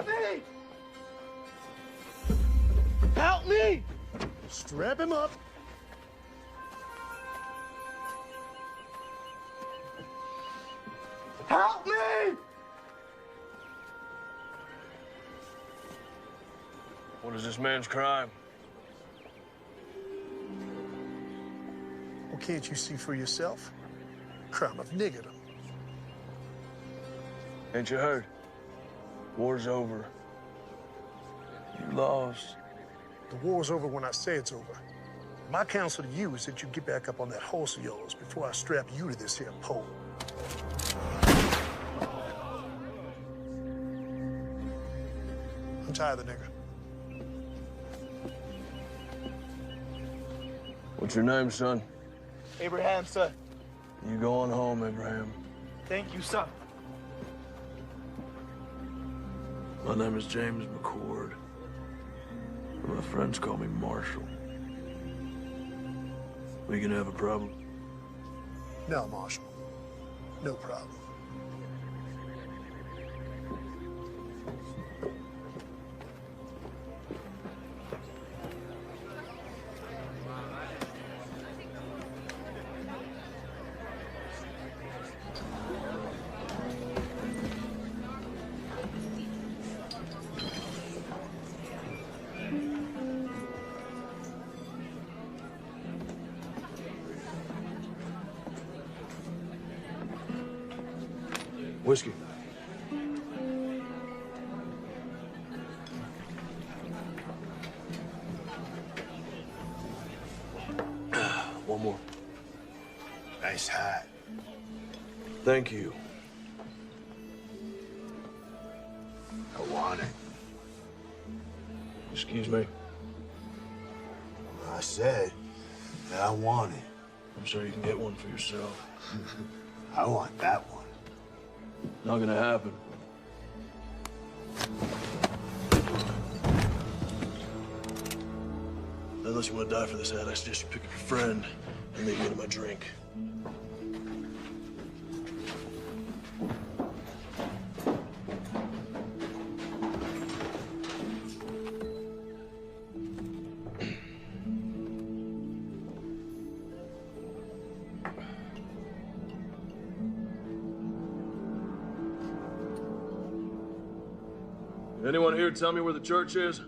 me! Help me! Strap him up. Help me! What is this man's crime? Well, can't you see for yourself? Crime of niggerdom. Ain't you heard? War's over. You lost. The war's over when I say it's over. My counsel to you is that you get back up on that horse of yours before I strap you to this here pole. Untie the nigger. What's your name, son? Abraham, sir. You going home, Abraham. Thank you, sir. My name is James McCord. My friends call me Marshall. We gonna have a problem? No, Marshal. No problem. Whiskey. One more. Nice hat. Thank you. I want it. Excuse me. I said that I want it. I'm sure you can get one for yourself. I want that one. Not gonna happen. Unless you want to die for this hat, I suggest you pick up your friend and maybe get him a drink. Anyone here tell me where the church is?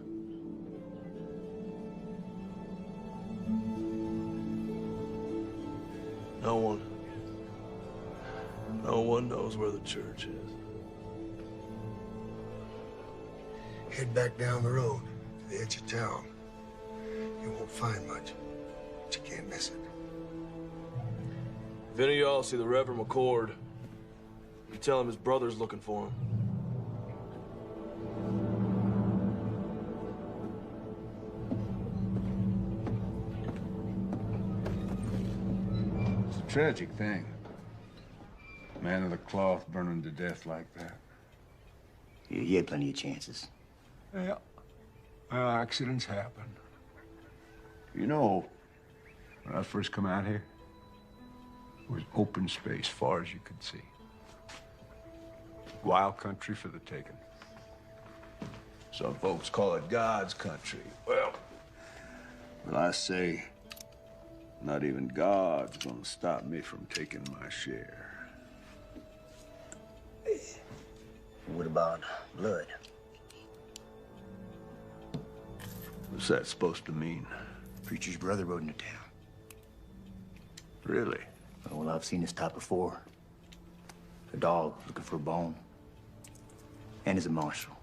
No one. No one knows where the church is. Head back down the road to the edge of town. You won't find much, but you can't miss it. If any of y'all see the Reverend McCord, you tell him his brother's looking for him. Tragic thing. Man of the cloth burning to death like that. You had plenty of chances. Yeah. Accidents happen. You know, when I first come out here, it was open space far as you could see. Wild country for the taking. Some folks call it God's country. Well, I say, not even God's gonna stop me from taking my share. What about blood? What's that supposed to mean? Preacher's brother rode into town. Really? Well, I've seen this type before. A dog looking for a bone. And he's a marshal.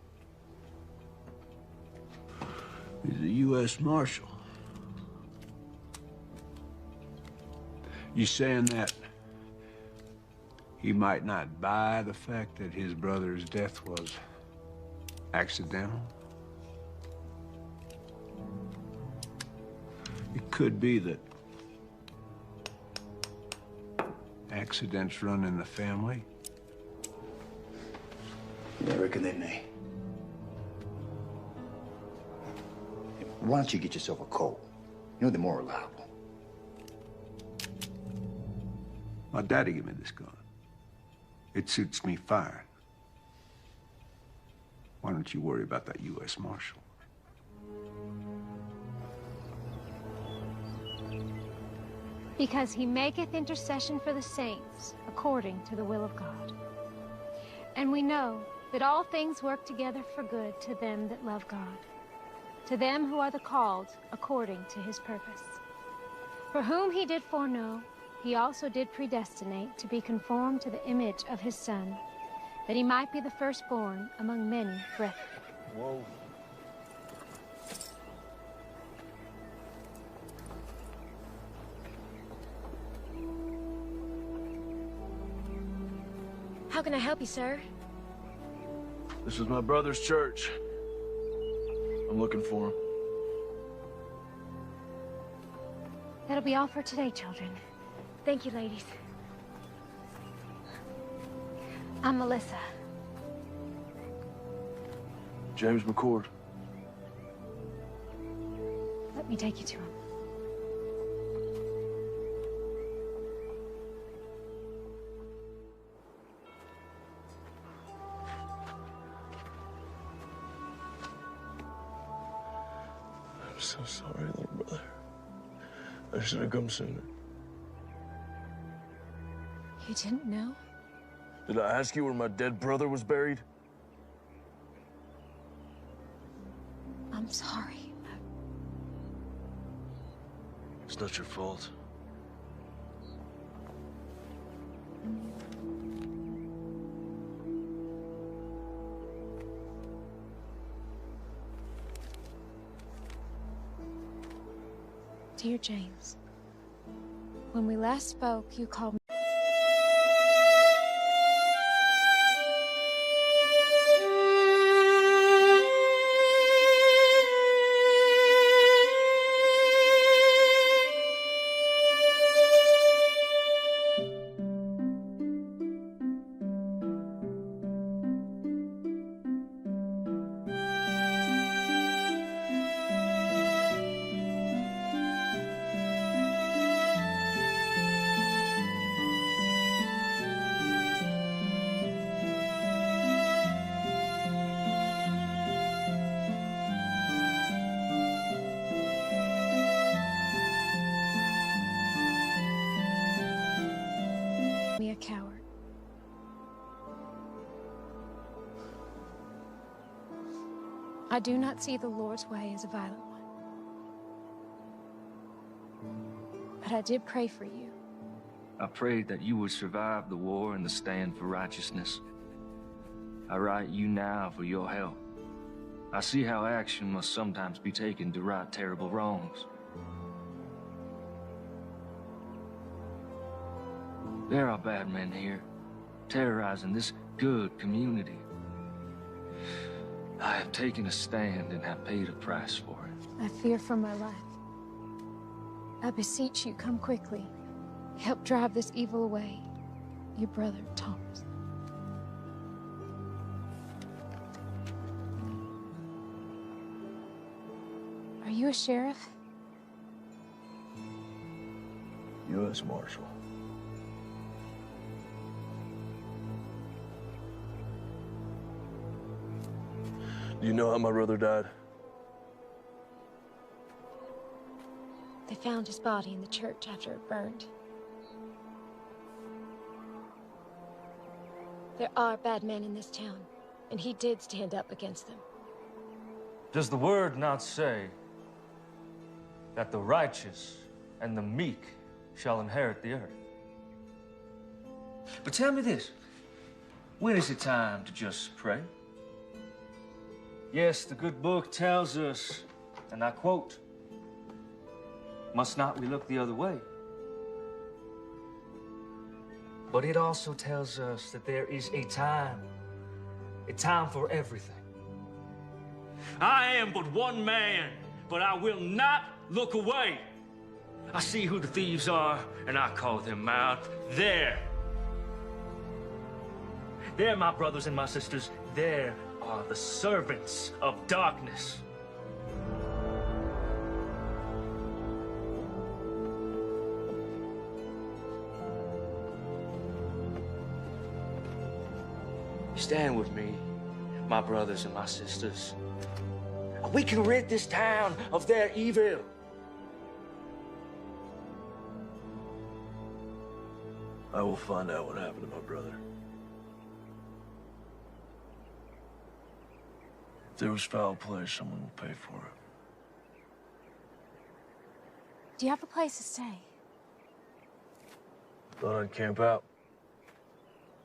He's a U.S. Marshal. You saying that he might not buy the fact that his brother's death was accidental? It could be that accidents run in the family. Yeah, I reckon they may. Why don't you get yourself a Colt? You know, they're more reliable. My daddy gave me this gun. It suits me fine. Why don't you worry about that U.S. Marshal? Because he maketh intercession for the saints, according to the will of God. And we know that all things work together for good to them that love God, to them who are the called according to his purpose. For whom he did foreknow, he also did predestinate to be conformed to the image of his Son, that he might be the firstborn among many brethren. Whoa. How can I help you, sir? This is my brother's church. I'm looking for him. That'll be all for today, children. Thank you, ladies. I'm Melissa. James McCord. Let me take you to him. I'm so sorry, little brother. I should have come sooner. You didn't know? Did I ask you where my dead brother was buried? I'm sorry. It's not your fault. Dear James, when we last spoke, you called me. me a coward. I do not see the Lord's way as a violent one. But I did pray for you. I prayed that you would survive the war and the stand for righteousness. I write you now for your help. I see how action must sometimes be taken to right terrible wrongs. There are bad men here, terrorizing this good community. I have taken a stand and have paid a price for it. I fear for my life. I beseech you, come quickly. Help drive this evil away. Your brother, Thomas. Are you a sheriff? U.S. Marshal. Do you know how my brother died? They found his body in the church after it burned. There are bad men in this town, and he did stand up against them. Does the word not say that the righteous and the meek shall inherit the earth? But tell me this, when is it time to just pray? Yes, the good book tells us, and I quote, "Must not we look the other way?" But it also tells us that there is a time for everything. I am but one man, but I will not look away. I see who the thieves are, and I call them out. There, my brothers and my sisters, there are the servants of darkness. Stand with me my brothers and my sisters. We can rid this town of their evil. I will find out what happened to my brother. If there was foul play, someone will pay for it. Do you have a place to stay? Thought I'd camp out.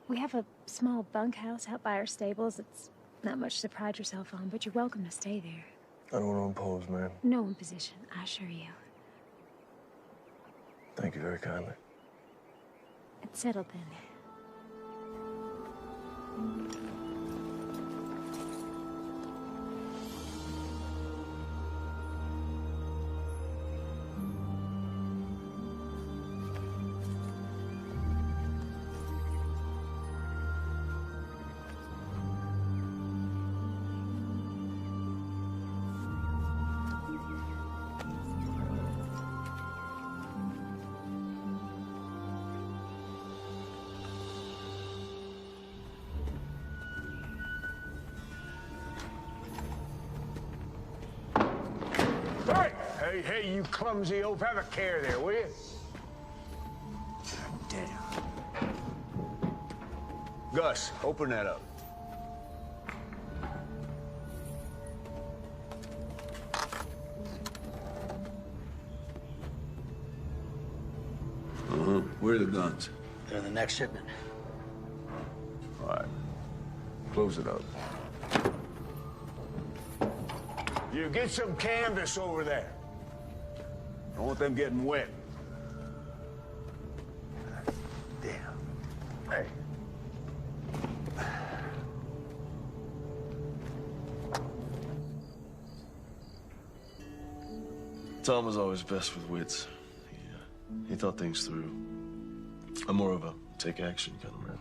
We have a small bunkhouse out by our stables. It's not much to pride yourself on, but you're welcome to stay there. I don't want to impose, ma'am. No imposition, I assure you. Thank you very kindly. It's settled then. Hey, you clumsy oaf, have a care there, will you? Damn. Gus, open that up. Where are the guns? They're in the next shipment. All right. Close it up. You get some canvas over there. Don't want them getting wet. Damn. Hey. Tom was always best with wits. He thought things through. I'm more of a take action kind of man.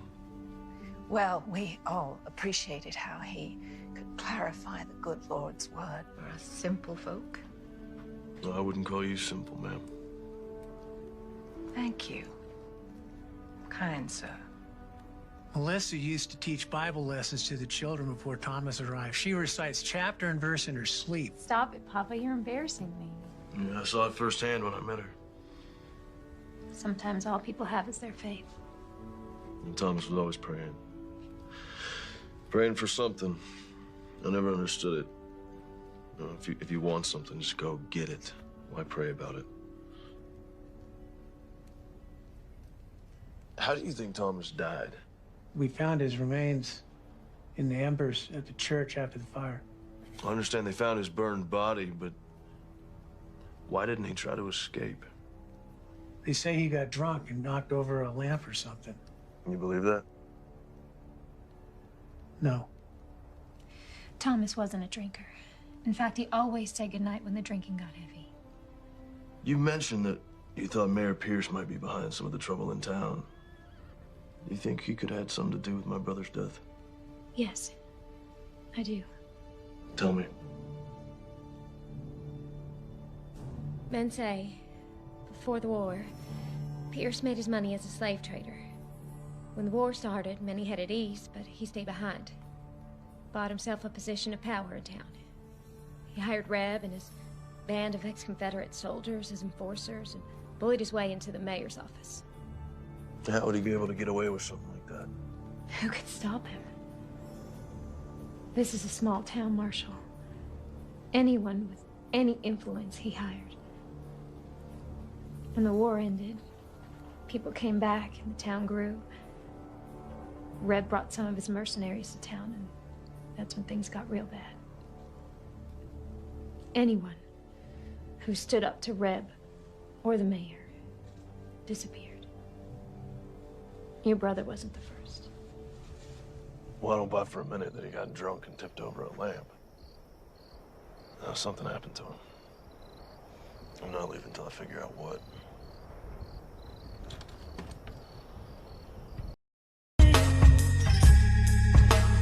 Well, we all appreciated how he could clarify the good Lord's word for us simple folk. No, I wouldn't call you simple, ma'am. Thank you. Kind sir. Melissa used to teach Bible lessons to the children before Thomas arrived. She recites chapter and verse in her sleep. Stop it, Papa. You're embarrassing me. Yeah, I saw it firsthand when I met her. Sometimes all people have is their faith. And Thomas was always praying. Praying for something. I never understood it. You know, if you want something, just go get it. Why pray about it? How do you think Thomas died? We found his remains in the embers at the church after the fire. I understand they found his burned body, but why didn't he try to escape? They say he got drunk and knocked over a lamp or something. You believe that? No. Thomas wasn't a drinker. In fact, he always said goodnight when the drinking got heavy. You mentioned that you thought Mayor Pierce might be behind some of the trouble in town. Do you think he could have had something to do with my brother's death? Yes, I do. Tell me. Men say, before the war, Pierce made his money as a slave trader. When the war started, many headed east, but he stayed behind. Bought himself a position of power in town. He hired Reb and his band of ex-Confederate soldiers as enforcers and bullied his way into the mayor's office. How would he be able to get away with something like that? Who could stop him? This is a small town, Marshal. Anyone with any influence he hired. When the war ended, people came back and the town grew. Reb brought some of his mercenaries to town, and that's when things got real bad. Anyone who stood up to Reb or the mayor disappeared. Your brother wasn't the first. Well, I don't buy for a minute that he got drunk and tipped over a lamp. Now, something happened to him. I'm not leaving until I figure out what.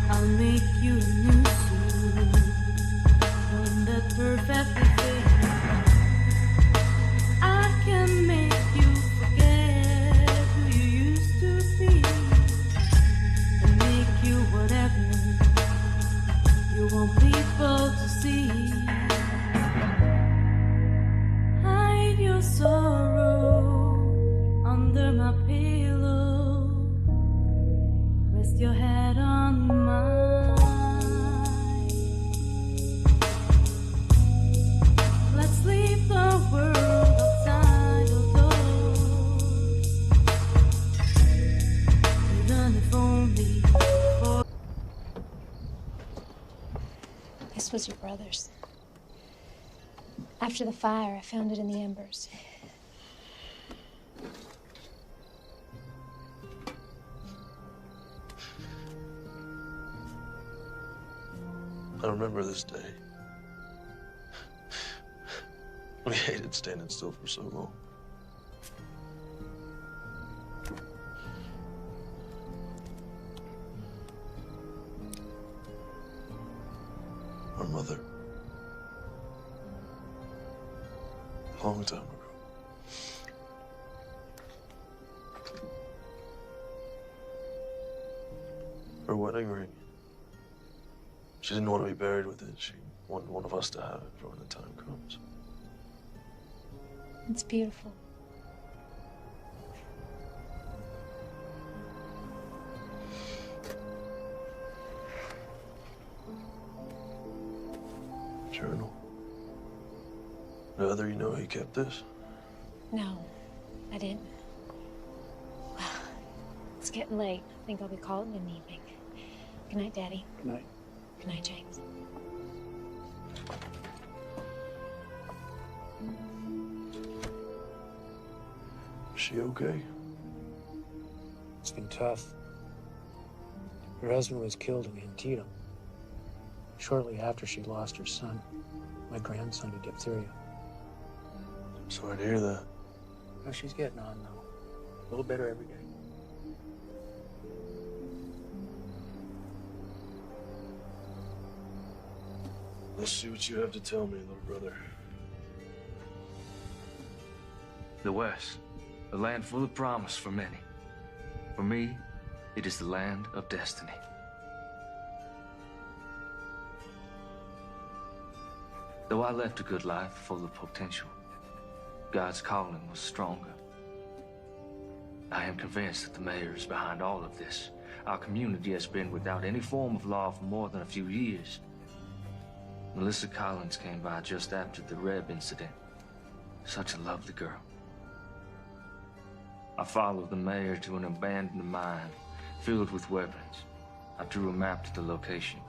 I'll make you a new suit, one that's perfectly fit. I can make you forget who you used to be, and make you whatever want people to see. Hide your sorrow under my pillow. Rest your head on mine. Let's leave the world outside the doors. Even if only for. This was your brother's. After the fire, I found it in the embers. I remember this day. We hated standing still for so long. Our mother. A long time ago. Her wedding ring. She didn't want to be buried with it. She wanted one of us to have it for when the time comes. It's beautiful. Journal. Whether you know he kept this? No, I didn't. Well, it's getting late. I think I'll be calling in the evening. Good night, Daddy. Good night. Good night, James. Is she okay? It's been tough. Her husband was killed in Antietam. Shortly after she lost her son, my grandson, to diphtheria. I'm sorry to hear that. Well, she's getting on, though. A little better every day. Let's see what you have to tell me, little brother. The West, a land full of promise for many. For me, it is the land of destiny. Though I left a good life full of potential, God's calling was stronger. I am convinced that the mayor is behind all of this. Our community has been without any form of law for more than a few years. Melissa Collins came by just after the Reb incident. Such a lovely girl. I followed the mayor to an abandoned mine filled with weapons. I drew a map to the location.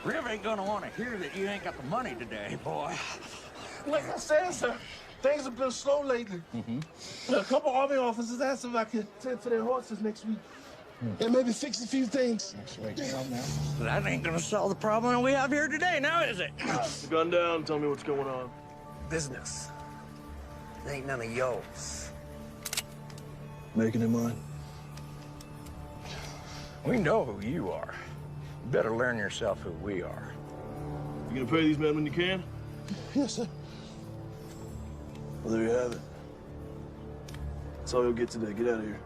Riv ain't gonna want to hear that you ain't got the money today, boy. Like I said, sir, things have been slow lately. A couple Army officers asked if I could tend to their horses next week. And maybe fix a few things. That ain't gonna solve the problem we have here today, now is it? The gun down, tell me what's going on. Business. It ain't none of yours. Making it mine. We know who you are. You better learn yourself who we are. You gonna pay these men when you can? Yes, sir. Well, there you have it. That's all you'll get today. Get out of here.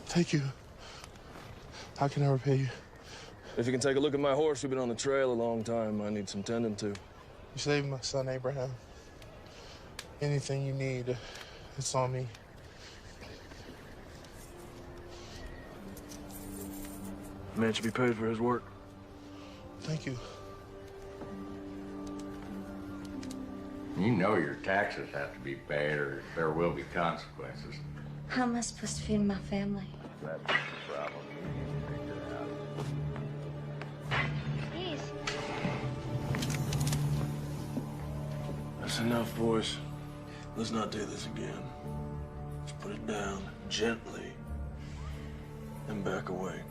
Thank you. How can I repay you? If you can take a look at my horse, we've been on the trail a long time. I need some tending to. You saved my son, Abraham. Anything you need, it's on me. The man should be paid for his work. Thank you. You know your taxes have to be paid or there will be consequences. How am I supposed to feed my family? That's the problem. You need to figure it out. Please. That's enough, boys. Let's not do this again. Let's put it down gently. and back away.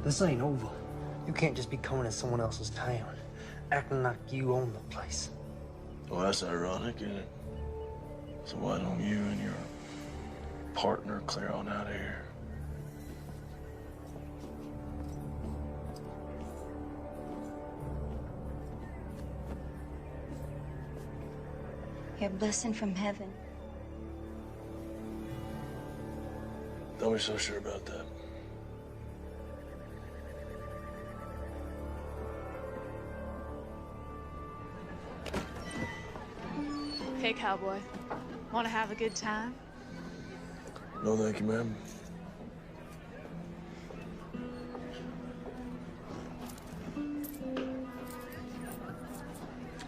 This ain't over. You can't just be coming in someone else's town, acting like you own the place. Well, that's ironic, isn't it? So why don't you and your partner clear on out of here? You're a blessing from heaven. Don't be so sure about that. Hey, cowboy. Want to have a good time? No, thank you, ma'am.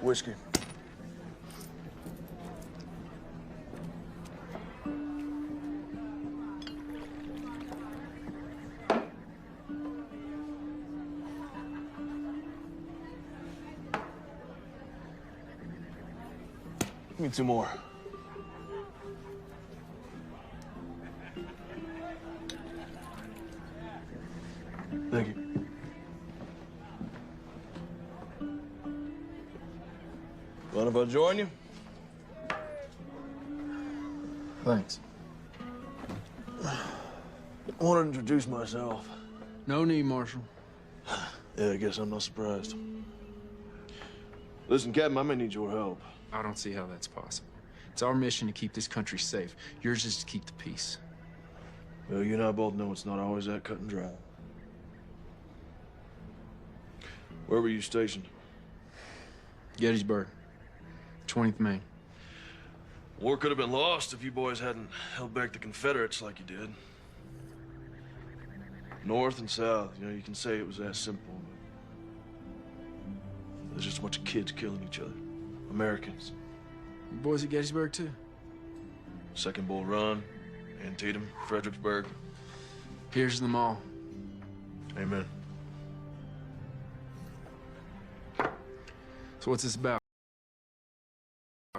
Whiskey. Give me 2 more. Thank you. Mind if I join you? Thanks. I want to introduce myself. No need, Marshal. Yeah, I guess I'm not surprised. Listen, Captain, I may need your help. I don't see how that's possible. It's our mission to keep this country safe. Yours is to keep the peace. Well, you and I both know it's not always that cut and dry. Where were you stationed? Gettysburg, 20th Maine. War could have been lost if you boys hadn't held back the Confederates like you did. North and South, you can say it was that simple, but there's just a bunch of kids killing each other. Americans. You boys at Gettysburg, too? Second Bull Run, Antietam, Fredericksburg. Here's them all. Amen. So what's this about?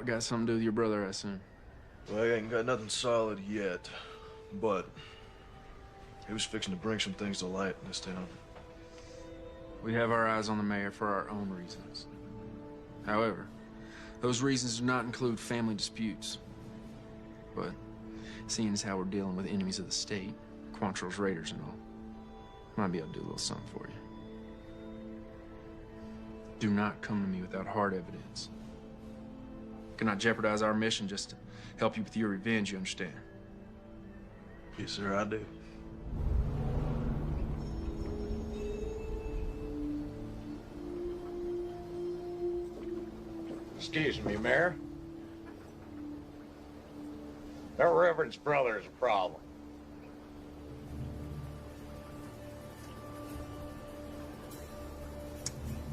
Got something to do with your brother, I assume? Well, I ain't got nothing solid yet, but he was fixing to bring some things to light in this town. We have our eyes on the mayor for our own reasons. However, those reasons do not include family disputes. But seeing as how we're dealing with enemies of the state, Quantrill's raiders and all, might be able to do a little something for you. Do not come to me without hard evidence. Cannot jeopardize our mission just to help you with your revenge, you understand? Yes, sir, I do. Excuse me, Mayor. That reverend's brother is a problem.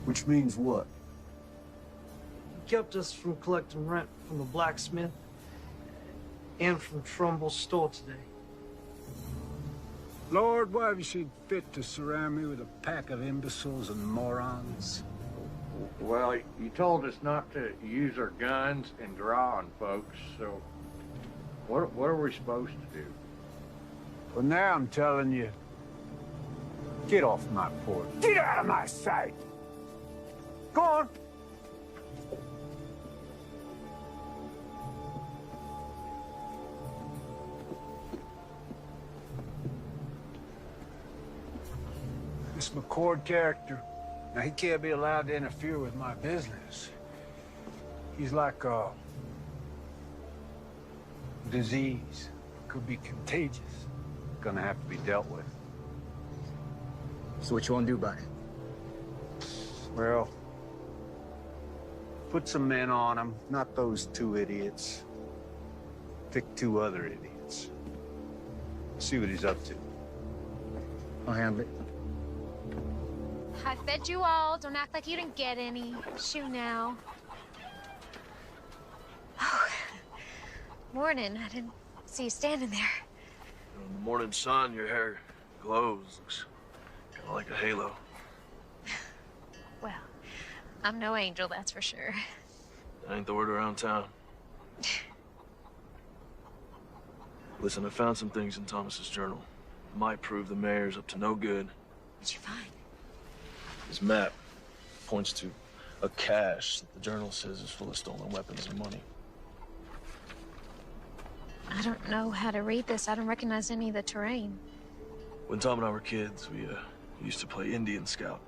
Which means what? He kept us from collecting rent from the blacksmith and from Trumbull's store today. Lord, why have you seen fit to surround me with a pack of imbeciles and morons? Well, you told us not to use our guns and draw on folks, so what are we supposed to do? Well, now I'm telling you, get off my porch. Get out of my sight! Go on. This McCord character, now he can't be allowed to interfere with my business. He's like a disease. Could be contagious. Gonna have to be dealt with. So what you want to do about it? Well, put some men on him, not those 2 idiots. Pick 2 other idiots. See what he's up to. I'll handle it. I fed you all. Don't act like you didn't get any. Shoo now. Oh, morning. I didn't see you standing there. In the morning sun, your hair glows. Looks kind of like a halo. Well, I'm no angel, that's for sure. That ain't the word around town. Listen, I found some things in Thomas's journal. Might prove the mayor's up to no good. What'd you find? His map points to a cache that the journal says is full of stolen weapons and money. I don't know how to read this. I don't recognize any of the terrain. When Tom and I were kids, we used to play Indian Scout.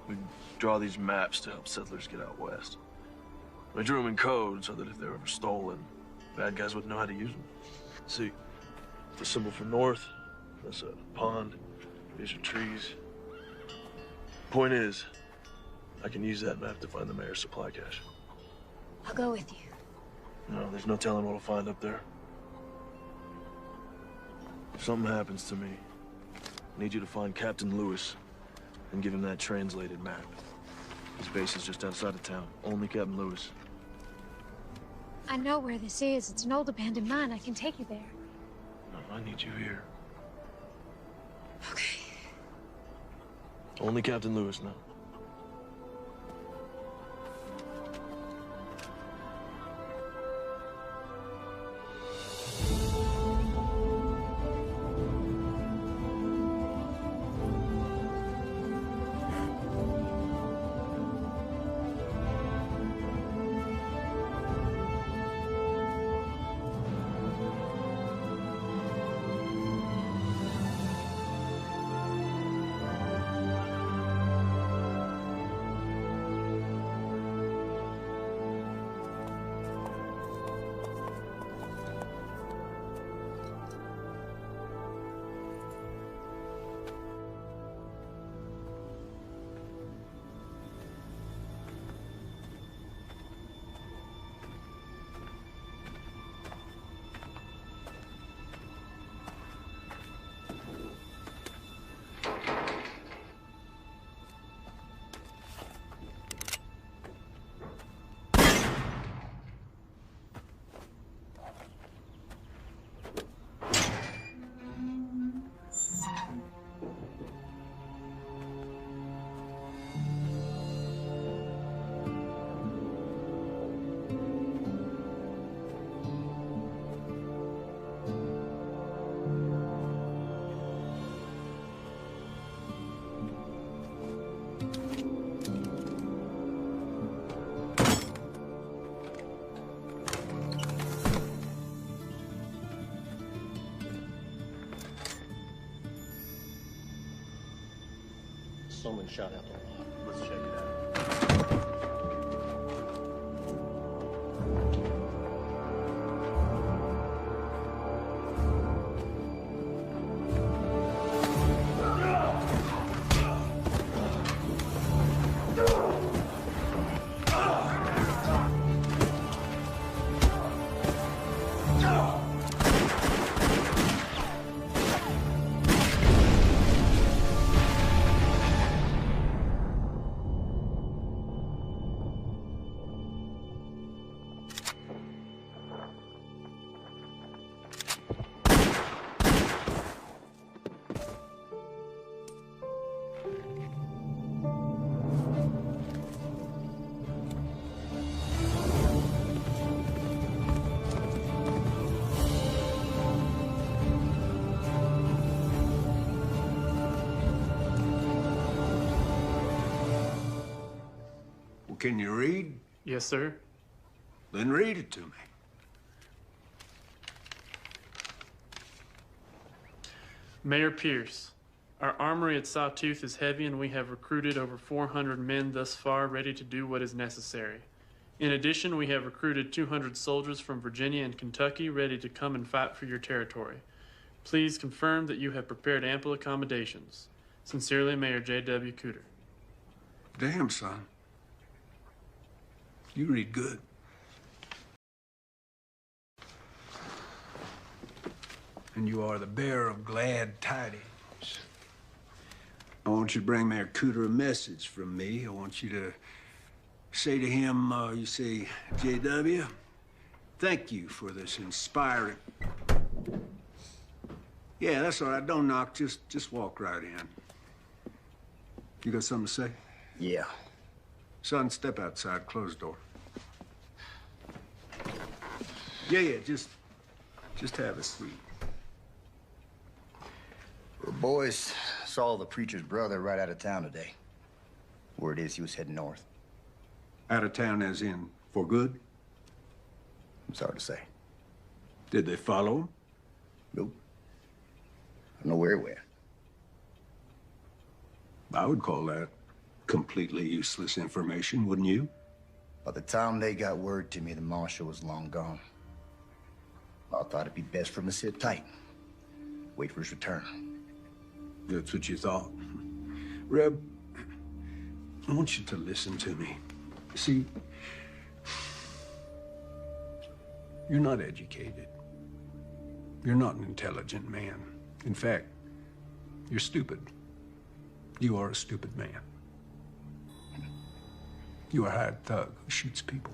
We'd draw these maps to help settlers get out west. We drew them in code so that if they were ever stolen, bad guys wouldn't know how to use them. See, the symbol for north, that's a pond, these are trees. Point is, I can use that map to find the mayor's supply cache. I'll go with you. No, there's no telling what we'll find up there. If something happens to me, I need you to find Captain Lewis and give him that translated map. His base is just outside of town. Only Captain Lewis. I know where this is. It's an old abandoned mine. I can take you there. No, I need you here. Okay. Only Captain Lewis now. Someone shot out the lot. Let's check it out. Can you read? Yes, sir. Then read it to me. Mayor Pierce, our armory at Sawtooth is heavy and we have recruited over 400 men thus far ready to do what is necessary. In addition, we have recruited 200 soldiers from Virginia and Kentucky ready to come and fight for your territory. Please confirm that you have prepared ample accommodations. Sincerely, Mayor J.W. Cooter. Damn, son. You read good. And you are the bearer of glad tidings. I want you to bring Mayor Cooter a message from me. I want you to say to him, you say, J.W., thank you for this inspiring... Yeah, that's all right. Don't knock. Just walk right in. You got something to say? Yeah. Son, step outside. Close the door. Yeah, just Just have a seat. The boys saw the preacher's brother right out of town today. Word is he was heading north. Out of town as in for good? It's hard to say. Did they follow him? Nope. I don't know where he went. I would call that completely useless information, wouldn't you? By the time they got word to me, the marshal was long gone. I thought it'd be best for him to sit tight. Wait for his return. That's what you thought. Reb, I want you to listen to me. See, you're not educated. You're not an intelligent man. In fact, you're stupid. You are a stupid man. You are a hired thug who shoots people.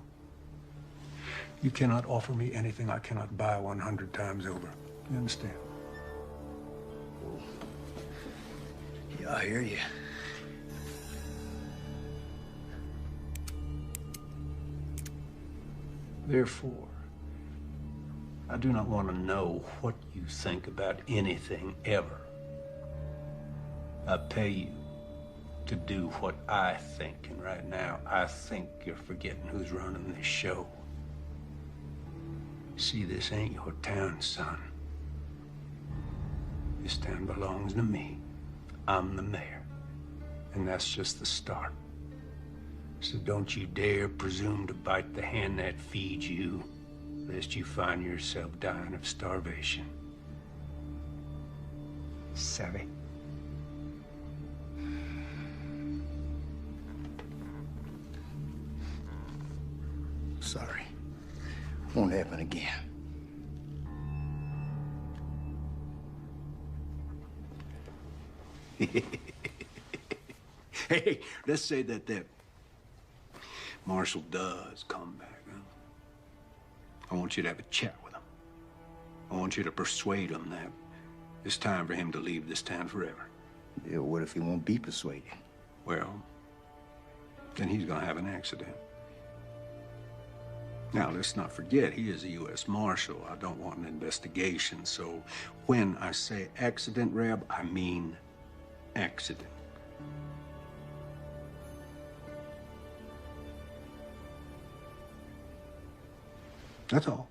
You cannot offer me anything I cannot buy 100 times over. You understand? Yeah, I hear you. Therefore, I do not want to know what you think about anything ever. I pay you to do what I think, and right now, I think you're forgetting who's running this show. See, this ain't your town, son. This town belongs to me. I'm the mayor, and that's just the start. So don't you dare presume to bite the hand that feeds you, lest you find yourself dying of starvation. Savvy? Sorry. Won't happen again. Hey, let's say that Marshal does come back, huh? I want you to have a chat with him. I want you to persuade him that it's time for him to leave this town forever. Yeah, what if he won't be persuaded? Well, then he's gonna have an accident. Now, let's not forget, he is a U.S. Marshal. I don't want an investigation, so when I say accident, Reb, I mean accident. That's all.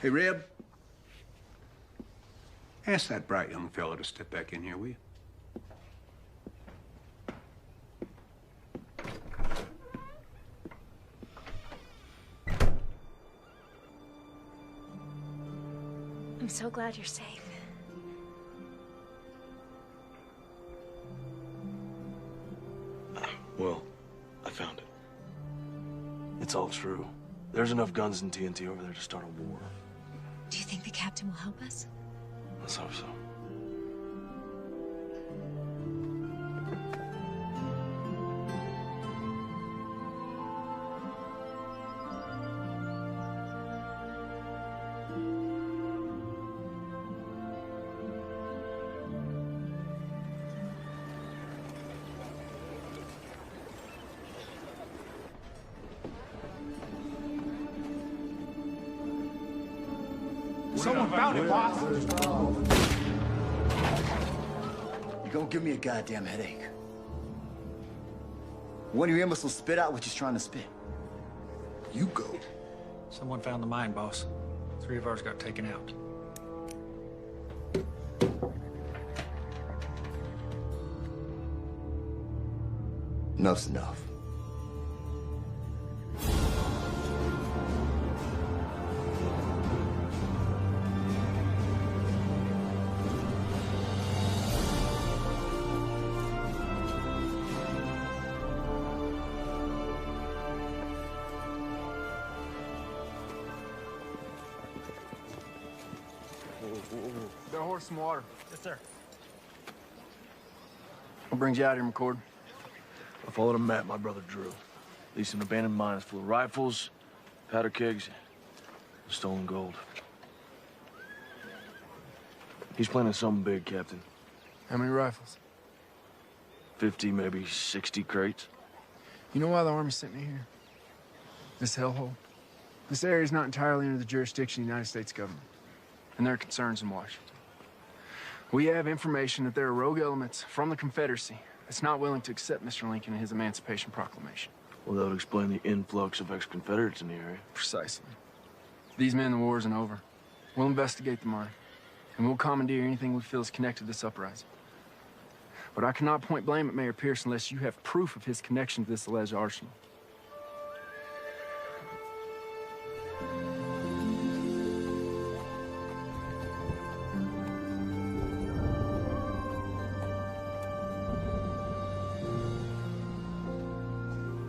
Hey, Reb, ask that bright young fellow to step back in here, will you? I'm so glad you're safe. Well, I found it. It's all true. There's enough guns and TNT over there to start a war. Do you think the captain will help us? Let's hope so. Someone found it, boss. You're gonna give me a goddamn headache. One of your imbeciles spit out what you're trying to spit. You go. Someone found the mine, boss. 3 of ours got taken out. Enough's enough. Got a horse some water. Yes, sir. What brings you out here, McCord? I followed a map my brother drew. Leased an abandoned mine full of rifles, powder kegs, and stolen gold. He's planning something big, Captain. How many rifles? 50, maybe 60 crates. You know why the Army sent me here? This hellhole? This area is not entirely under the jurisdiction of the United States government, and there are concerns in Washington. We have information that there are rogue elements from the Confederacy that's not willing to accept Mr. Lincoln and his Emancipation Proclamation. Well, that would explain the influx of ex-Confederates in the area. Precisely. These men, the war isn't over. We'll investigate the mine, and we'll commandeer anything we feel is connected to this uprising. But I cannot point blame at Mayor Pierce unless you have proof of his connection to this alleged arsenal.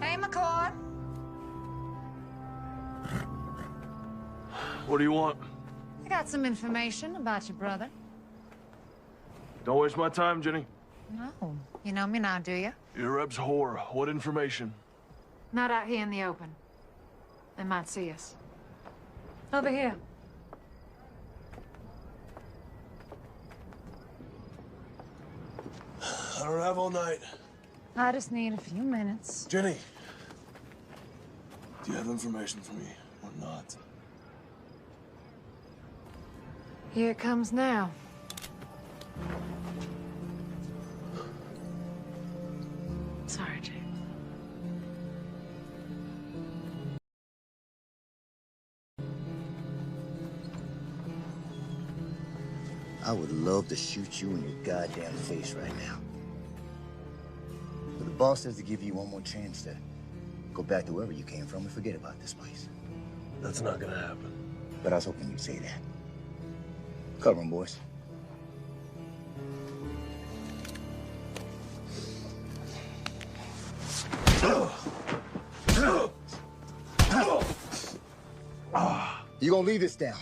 Hey, McCoy. What do you want? I got some information about your brother. Don't waste my time, Jenny. No, you know me now, do you? You're Reb's whore. What information? Not out here in the open. They might see us. Over here. I don't have all night. I just need a few minutes. Jenny, do you have information for me or not? Here it comes now. Sorry, Jake. I would love to shoot you in your goddamn face right now. But the boss says to give you one more chance to go back to wherever you came from and forget about this place. That's not gonna happen. But I was hoping you'd say that. Cover 'em, boys. You gonna leave this down?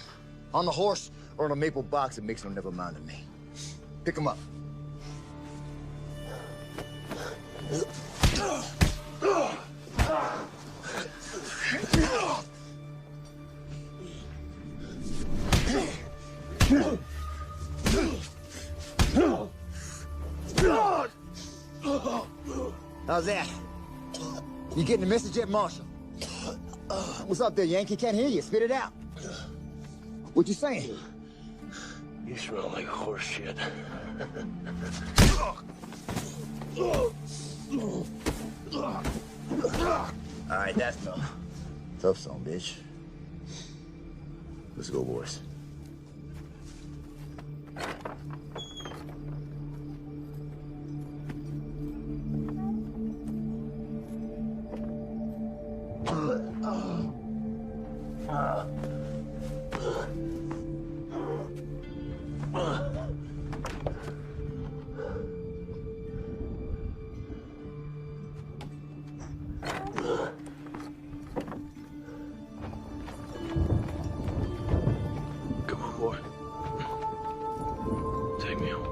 On the horse or in a maple box that makes no never mind to me? Pick 'em up. How's that? You getting the message yet, Marshal? What's up there, Yankee? Can't hear you. Spit it out. What you saying? You smell like horse shit. All right, that's enough. Tough song, bitch. Let's go, boys. Come on, boy. Take me home.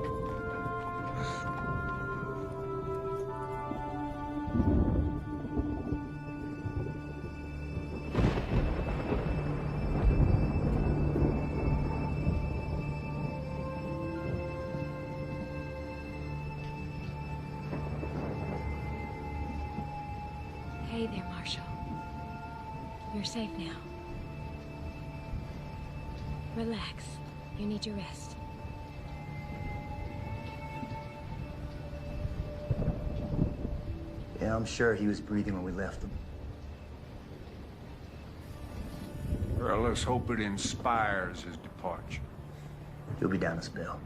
Hey there, Marshal. You're safe now. Relax. You need your rest. Yeah, I'm sure he was breathing when we left him. Well, let's hope it inspires his departure. He'll be down a spell.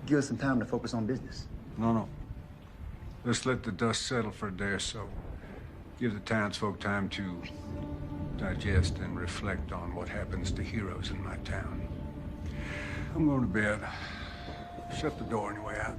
Give us some time to focus on business. No. Let's let the dust settle for a day or so. Give the townsfolk time to digest and reflect on what happens to heroes in my town. I'm going to bed. Shut the door on your way out.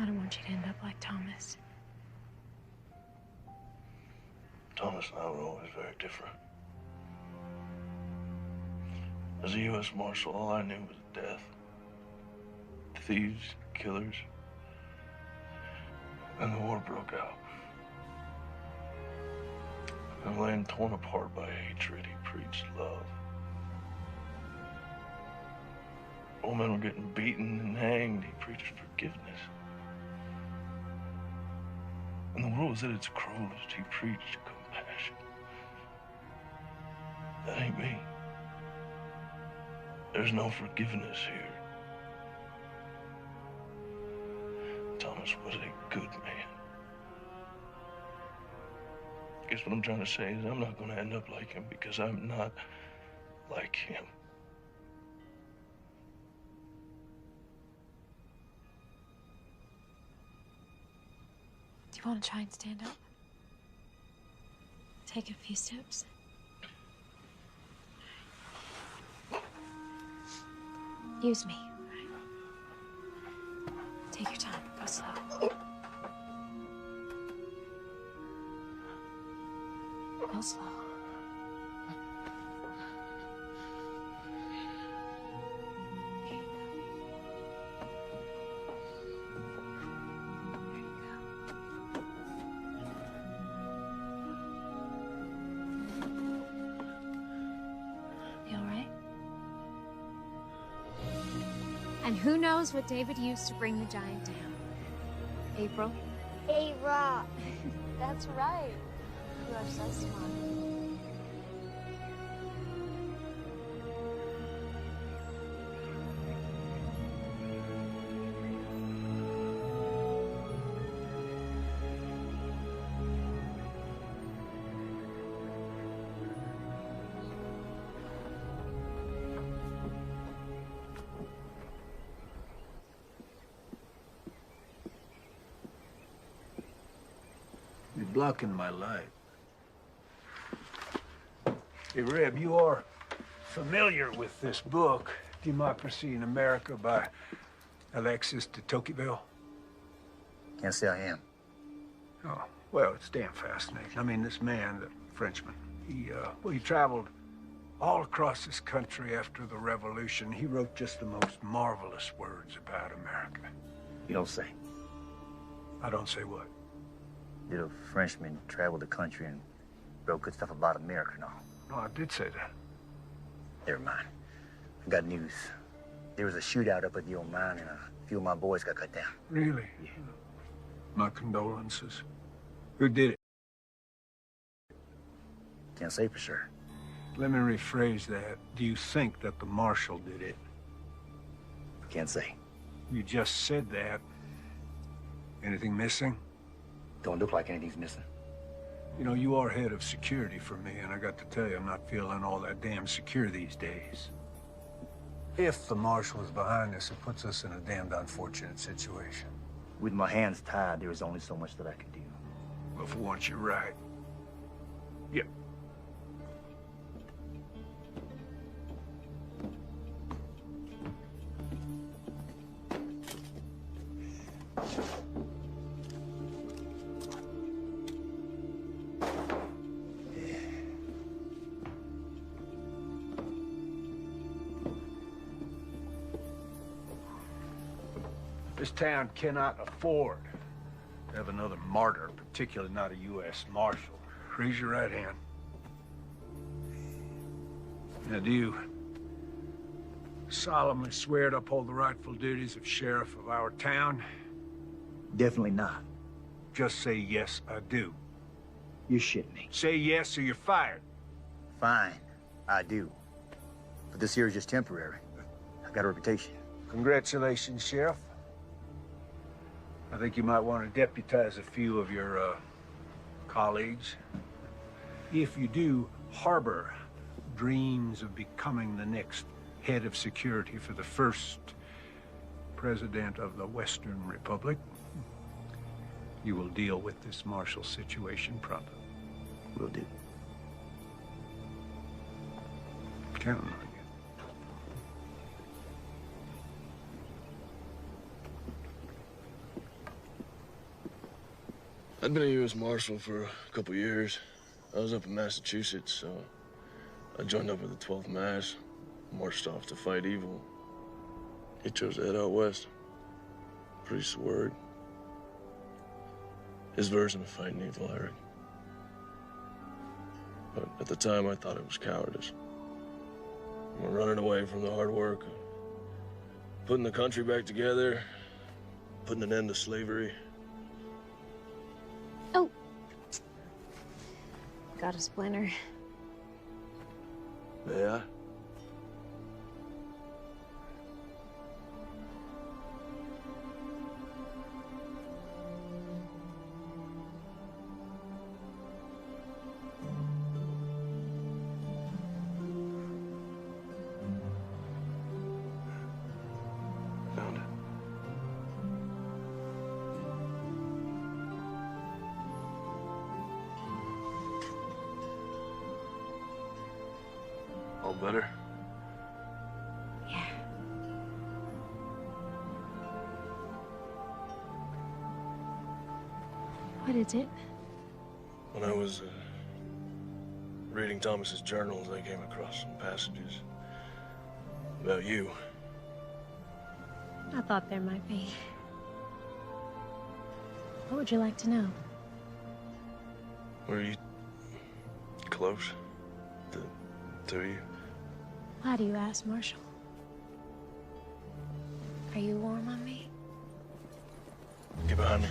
I don't want you to end up like Thomas. Thomas and I were always very different. As a U.S. Marshal, all I knew was death. Thieves, killers. And the war broke out. And laying torn apart by hatred, he preached love. Old men were getting beaten and hanged. He preached forgiveness. And the world was at its cruelest. He preached compassion. That ain't me. There's no forgiveness here. Thomas was a good man. I guess what I'm trying to say is I'm not going to end up like him because I'm not like him. Do you want to try and stand up? Take a few steps. Use me. Take your time. Go slow. Go slow. You all right? And who knows what David used to bring the giant down? April? A-Rock. That's right. You are so smart. You're blocking my light. Hey, Reb, you are familiar with this book, Democracy in America by Alexis de Tocqueville? Can't say I am. Oh, well, it's damn fascinating. I mean, this man, the Frenchman, he traveled all across this country after the Revolution. He wrote just the most marvelous words about America. You don't say. I don't say what? Did a Frenchman travel the country and wrote good stuff about America and all? No, I did say that. Never mind. I got news. There was a shootout up at the old mine and a few of my boys got cut down. Really? Yeah. My condolences. Who did it? Can't say for sure. Let me rephrase that. Do you think that the marshal did it? Can't say. You just said that. Anything missing? Don't look like anything's missing. You know, you are head of security for me, and I got to tell you, I'm not feeling all that damn secure these days. If the marshal is behind this, it puts us in a damned unfortunate situation. With my hands tied, there is only so much that I can do. Well, for once, you're right. Yep. This town cannot afford to have another martyr, particularly not a U.S. Marshal. Raise your right hand. Now, do you solemnly swear to uphold the rightful duties of sheriff of our town? Definitely not. Just say, yes, I do. You shit me. Say yes or you're fired. Fine, I do. But this here is just temporary. I got a reputation. Congratulations, Sheriff. I think you might want to deputize a few of your colleagues. If you do harbor dreams of becoming the next head of security for the first president of the Western Republic, you will deal with this martial situation promptly. Will do. Counting on you. I'd been a U.S. Marshal for a couple years. I was up in Massachusetts, so I joined up with the 12th Mass, marched off to fight evil. He chose to head out west. Priest's word. His version of fighting evil, I reckon. But at the time, I thought it was cowardice. We're running away from the hard work, putting the country back together, putting an end to slavery. Oh. Got a splinter. Yeah? Found it. All better? Yeah. What is it? When I was reading Thomas's journals, I came across some passages about you. I thought there might be. What would you like to know? Were you close? The two of you? Why do you ask, Marshal? Are you warm on me? Get behind me.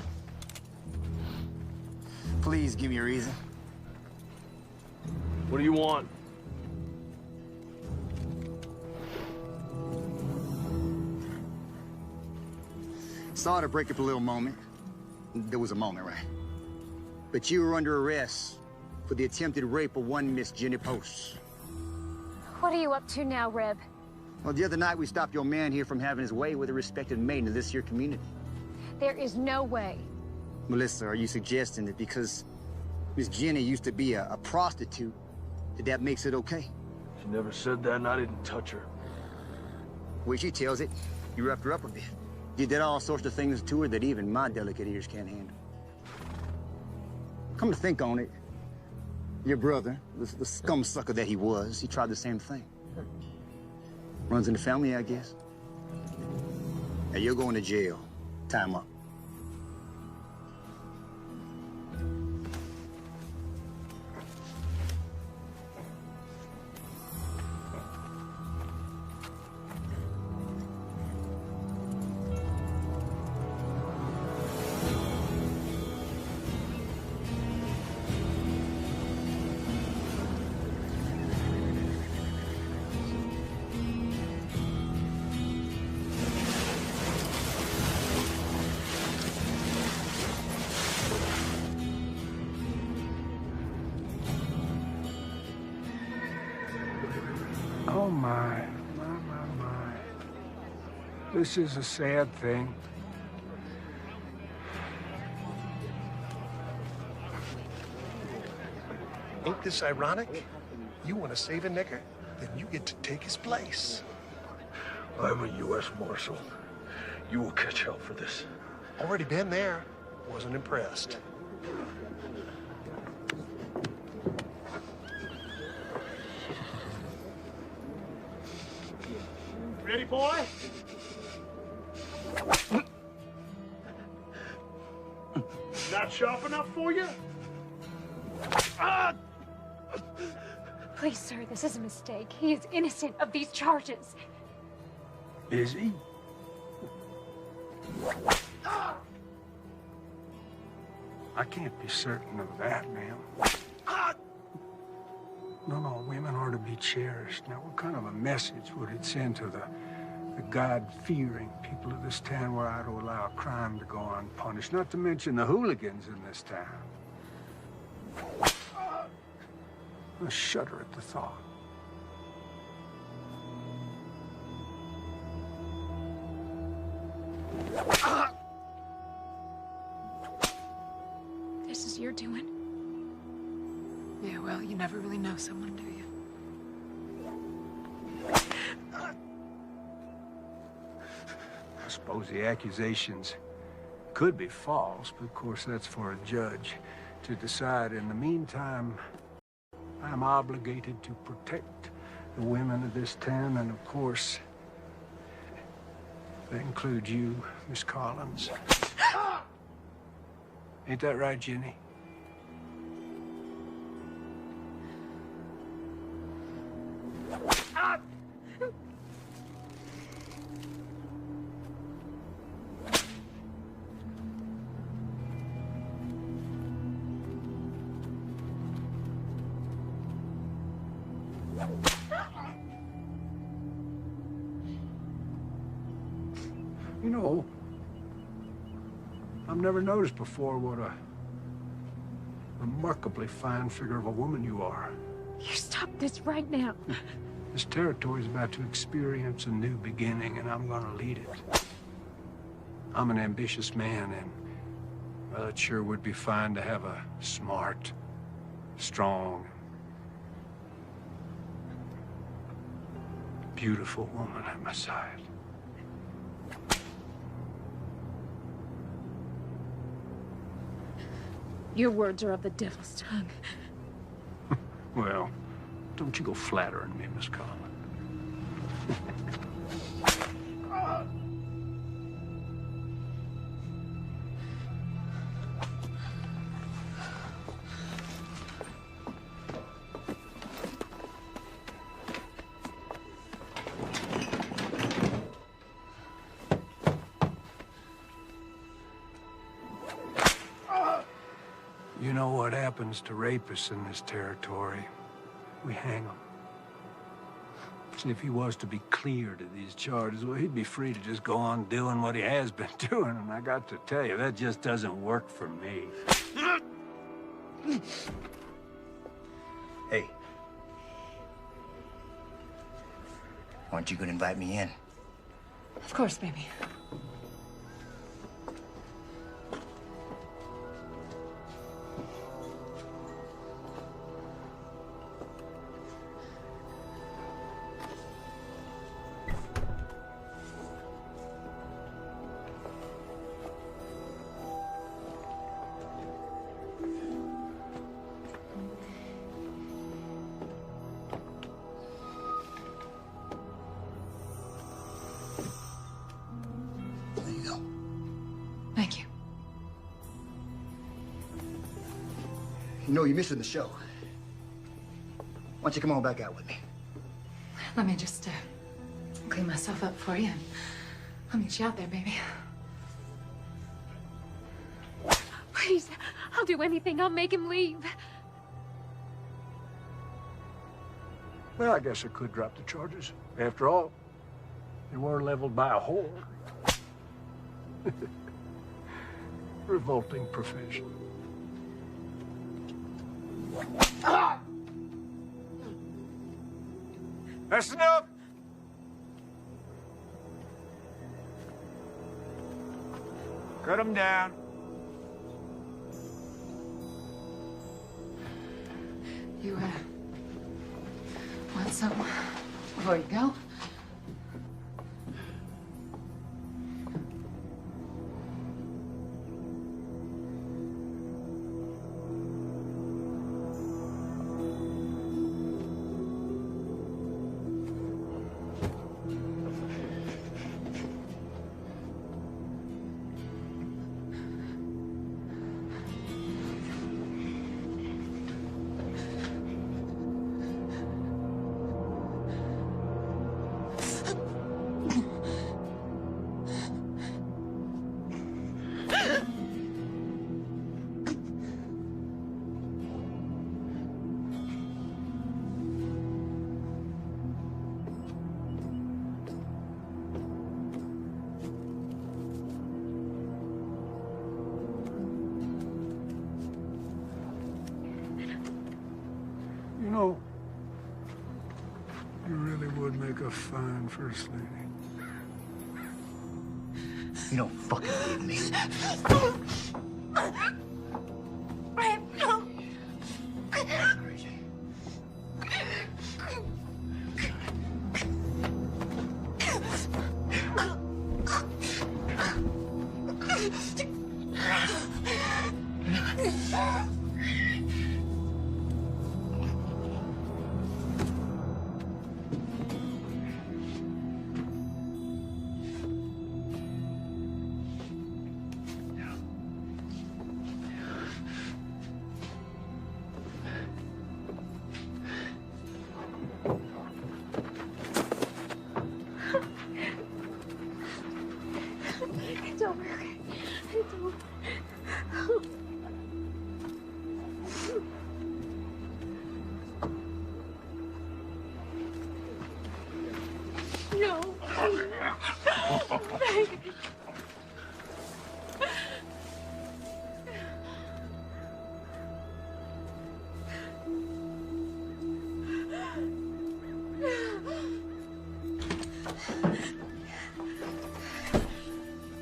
Please give me a reason. What do you want? Sorry to break up a little moment. There was a moment, right? But you were under arrest for the attempted rape of one Miss Jenny Post. What are you up to now, Reb? Well, the other night we stopped your man here from having his way with a respected maiden of this here community. There is no way. Melissa, are you suggesting that because Miss Jenny used to be a prostitute, that makes it okay? She never said that, and I didn't touch her. Well, she tells it. You roughed her up a bit. You did all sorts of things to her that even my delicate ears can't handle. Come to think on it, your brother, the scum sucker that he was, he tried the same thing. Runs in the family, I guess. Now you're going to jail. Time up. Oh, my. This is a sad thing. Ain't this ironic? You want to save a nigger, then you get to take his place. I'm a U.S. Marshal. You will catch hell for this. Already been there. Wasn't impressed. Ready, boy? Not sharp enough for you? Please, sir, this is a mistake. He is innocent of these charges. Is he? I can't be certain of that, ma'am. No, women are to be cherished. Now, what kind of a message would it send to the God-fearing people of this town were I to allow crime to go unpunished, not to mention the hooligans in this town? I shudder at the thought. This is your doing? Yeah, well, you never really know someone, do you? I suppose the accusations Could be false, but of course that's for a judge to decide. In the meantime, I'm obligated to protect the women of this town, and of course, that includes you, Miss Collins. Ain't that right, Jenny? You know, I've never noticed before what a remarkably fine figure of a woman you are. You stop this right now. This territory is about to experience a new beginning, and I'm gonna lead it. I'm an ambitious man, and well, it sure would be fine to have a smart, strong, beautiful woman at my side. Your words are of the devil's tongue. Well, don't you go flattering me, Miss Collins. You know what happens to rapists in this territory? We hang them. See, if he was to be cleared of these charges, well, he'd be free to just go on doing what he has been doing, and I got to tell you, that just doesn't work for me. Hey. Aren't you gonna invite me in? Of course, baby. Thank you. You know, you're missing the show. Why don't you come on back out with me? Let me just clean myself up for you, and I'll meet you out there, baby. Please, I'll do anything. I'll make him leave. Well, I guess I could drop the charges. After all, they were leveled by a whore. Revolting profession. That's enough! Cut him down. You, want something before you go? You know, you really would make a fine first lady. You don't fucking leave me. It's over. It's over. No.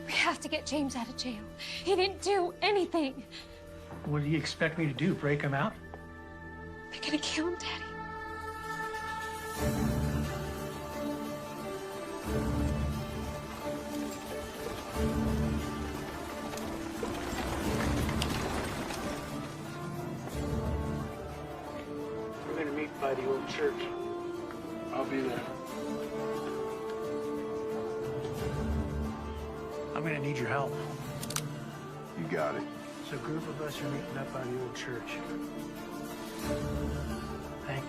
We have to get James out of jail. He didn't do anything. What do you expect me to do? Break him out? They're gonna kill him, Daddy. We're gonna meet by the old church. I'll be there. I'm gonna need your help. You got it. So a group of us are meeting up by the old church. Hank.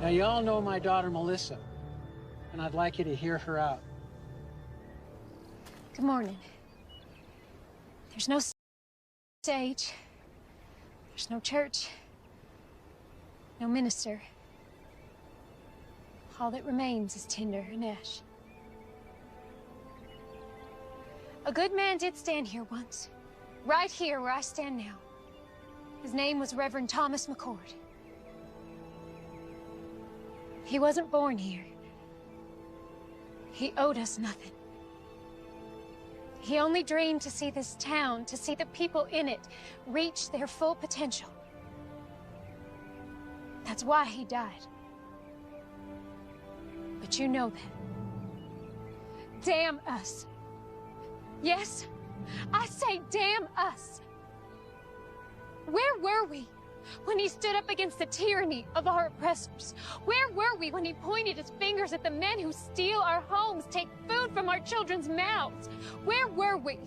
Now, you all know my daughter, Melissa, and I'd like you to hear her out. Good morning. There's no stage. There's no church. No minister. All that remains is tinder and ash. A good man did stand here once. Right here where I stand now. His name was Reverend Thomas McCord. He wasn't born here. He owed us nothing. He only dreamed to see this town, to see the people in it, reach their full potential. That's why he died. But you know that. Damn us. Yes, I say damn us. Where were we when he stood up against the tyranny of our oppressors? Where were we when he pointed his fingers at the men who steal our homes, take food from our children's mouths? Where were we?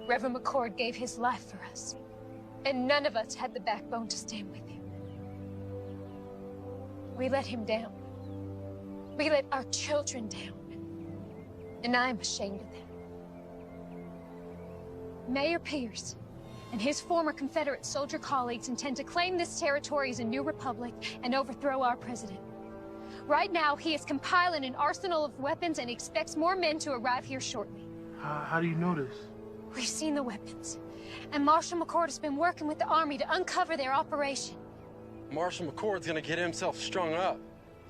Reverend McCord gave his life for us, and none of us had the backbone to stand with him. We let him down. We let our children down, and I'm ashamed of that. Mayor Pierce and his former Confederate soldier colleagues intend to claim this territory as a new republic and overthrow our president. Right now, he is compiling an arsenal of weapons and expects more men to arrive here shortly. How do you know this? We've seen the weapons, and Marshal McCord has been working with the Army to uncover their operation. Marshal McCord's gonna get himself strung up.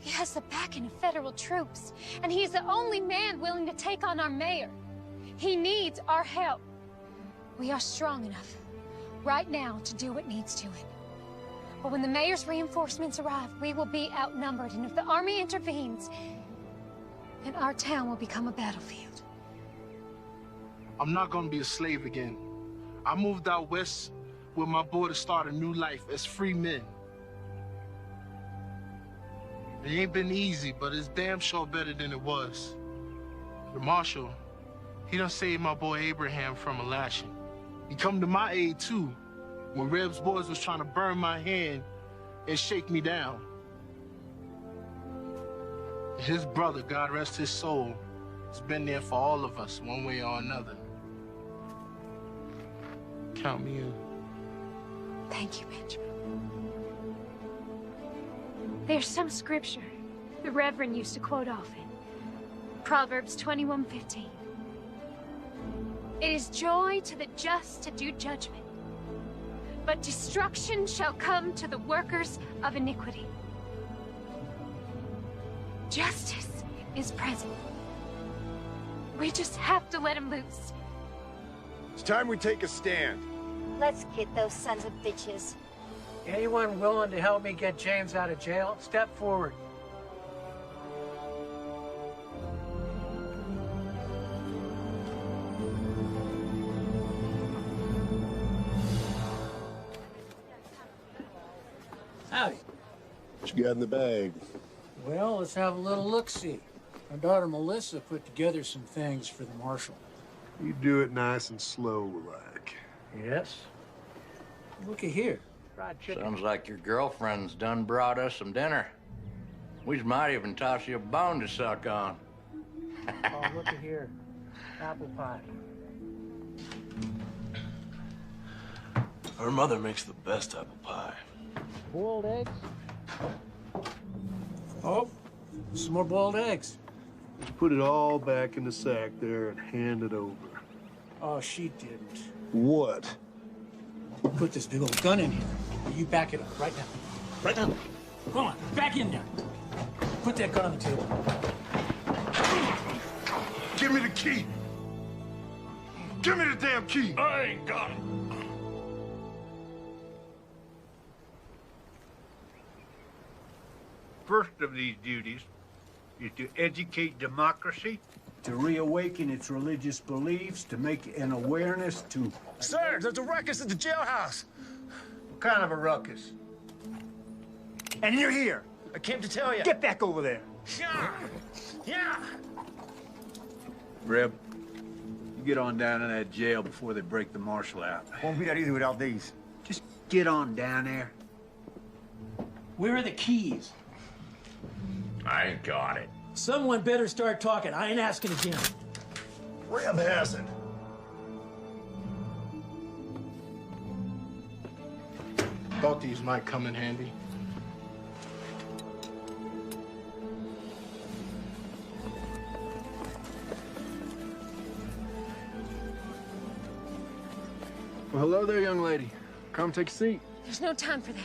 He has the backing of federal troops, and he's the only man willing to take on our mayor. He needs our help. We are strong enough right now to do what needs to it. But when the mayor's reinforcements arrive, we will be outnumbered, and if the Army intervenes, then our town will become a battlefield. I'm not gonna be a slave again. I moved out west with my boy to start a new life as free men. It ain't been easy, but it's damn sure better than it was. The marshal, he done saved my boy Abraham from a lashing. He come to my aid too, when Reb's boys was trying to burn my hand and shake me down. His brother, God rest his soul, has been there for all of us, one way or another. Count me in. Thank you, Benjamin. There's some scripture the Reverend used to quote often. Proverbs 21:15. It is joy to the just to do judgment, but destruction shall come to the workers of iniquity. Justice is present. We just have to let him loose. It's time we take a stand. Let's get those sons of bitches. Anyone willing to help me get James out of jail? Step forward. Howdy. What you got in the bag? Well, let's have a little look-see. My daughter Melissa put together some things for the marshal. You do it nice and slow, like. Yes. Looky here. Fried chicken. Sounds like your girlfriend's done brought us some dinner. We might even toss you a bone to suck on. Oh, looky here. Apple pie. Her mother makes the best apple pie. Boiled eggs? Oh, some more boiled eggs. Just put it all back in the sack there and hand it over. Oh, she didn't. What? Put this big old gun in here. You back it up right now. Right now. Come on, back in there. Put that gun on the table. Give me the key. Give me the damn key. I ain't got it. First of these duties is to educate democracy, to reawaken its religious beliefs, to make an awareness to... Sir, there's a ruckus at the jailhouse. What kind of a ruckus? And you're here. I came to tell you. Get back over there. Yeah. Yeah. Reb, you get on down in that jail before they break the marshal out. Won't be that easy without these. Just get on down there. Where are the keys? I ain't got it. Someone better start talking. I ain't asking again. Reb has it. Thought these might come in handy. Well, hello there, young lady. Come take a seat. There's no time for that.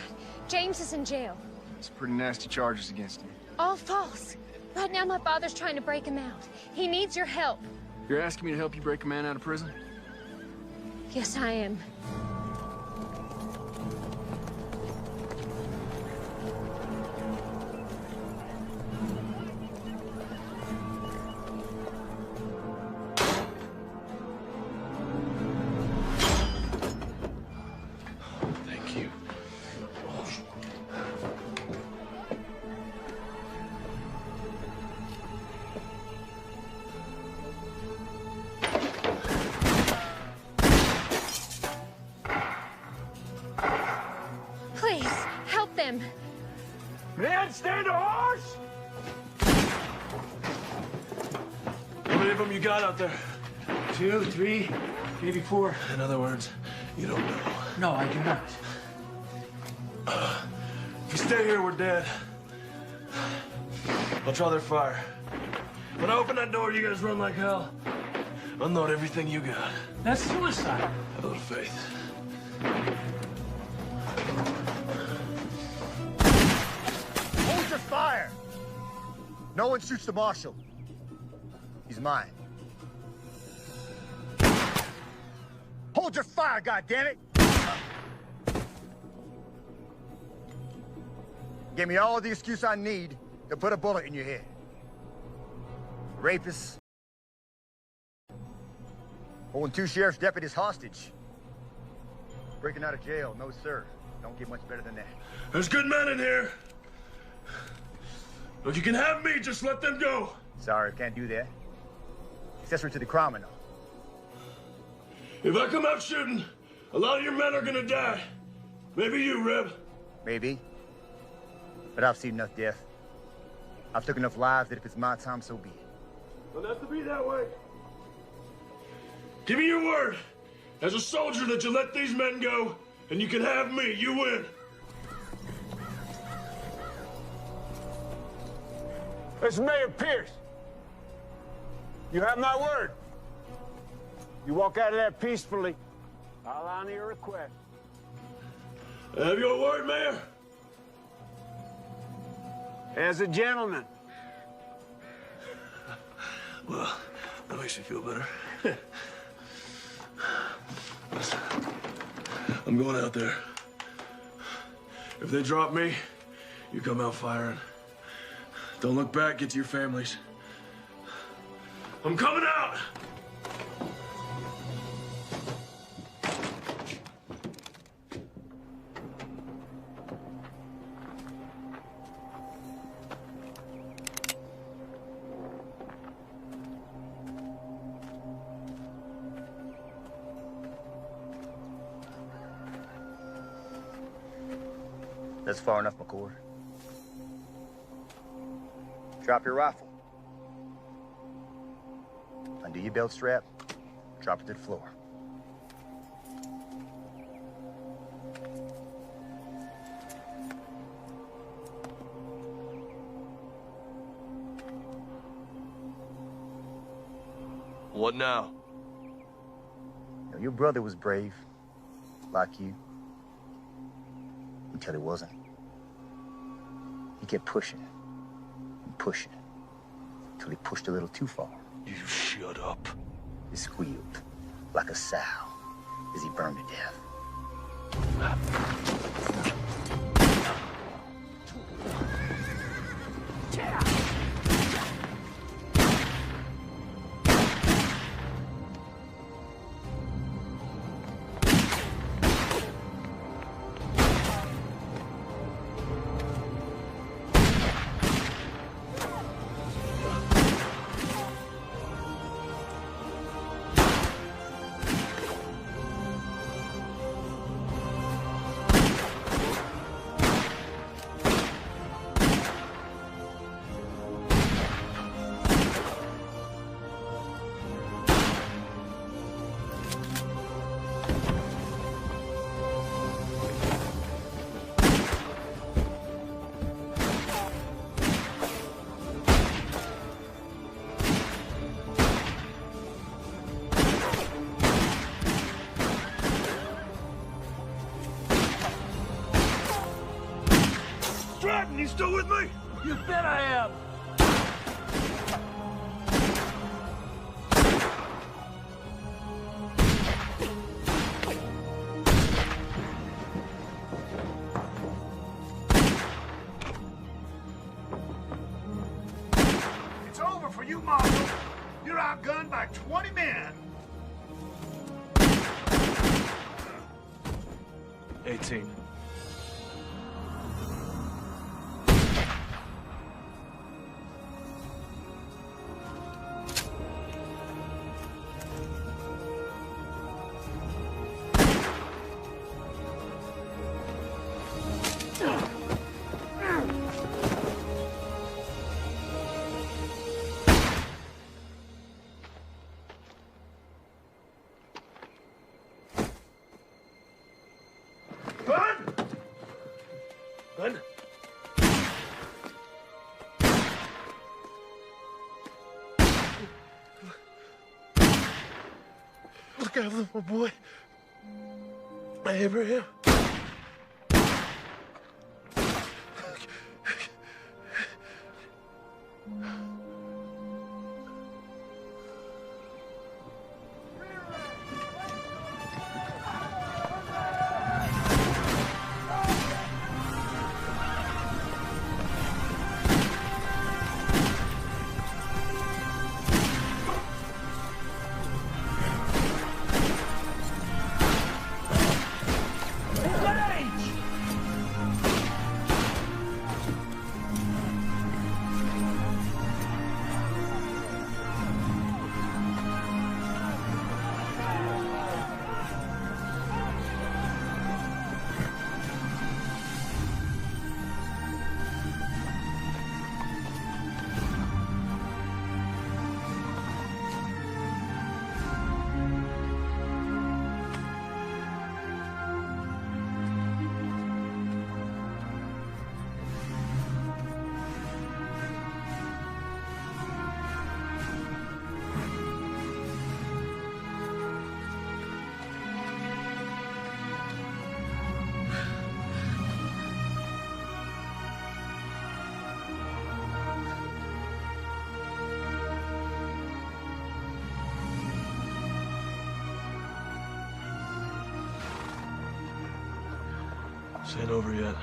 James is in jail. It's pretty nasty charges against him. All false. Right now, my father's trying to break him out. He needs your help. You're asking me to help you break a man out of prison? Yes, I am. Thank you. Please, help them. Man, stand a horse! How many of them you got out there? 2, 3, maybe 4. In other words, you don't know. No, I do not. If you stay here, we're dead. I'll draw their fire. When I open that door, you guys run like hell. Unload everything you got. That's suicide. Have a little faith. Hold your fire! No one shoots the marshal. He's mine. Hold your fire, goddammit! Give me all the excuse I need to put a bullet in your head. Rapists. Holding 2 sheriff's deputies hostage. Breaking out of jail, no sir. Don't get much better than that. There's good men in here. If you can have me, just let them go. Sorry, can't do that. Accessory to the crime and all. If I come out shooting, a lot of your men are gonna die. Maybe you, Reb. Maybe. But I've seen enough death. I've took enough lives that if it's my time, so be it. Don't have to be that way. Give me your word, as a soldier, that you let these men go, and you can have me. You win. It's Mayor Pierce. You have my word. You walk out of there peacefully, I'll honor your request. Have your word, Mayor? As a gentleman. Well, that makes me feel better. Listen, I'm going out there. If they drop me, you come out firing. Don't look back, get to your families. I'm coming out! That's far enough, McCord. Drop your rifle. Undo your belt strap. Drop it to the floor. What now? You know, your brother was brave, like you. Until he wasn't. He kept pushing and pushing until he pushed a little too far. You shut up. He squealed like a sow as he burned to death. You still with me? You bet I am. It's over for you, Marshal. You're outgunned by 20 men. 18. Glenn? Look out for my boy. Abraham. This ain't over yet.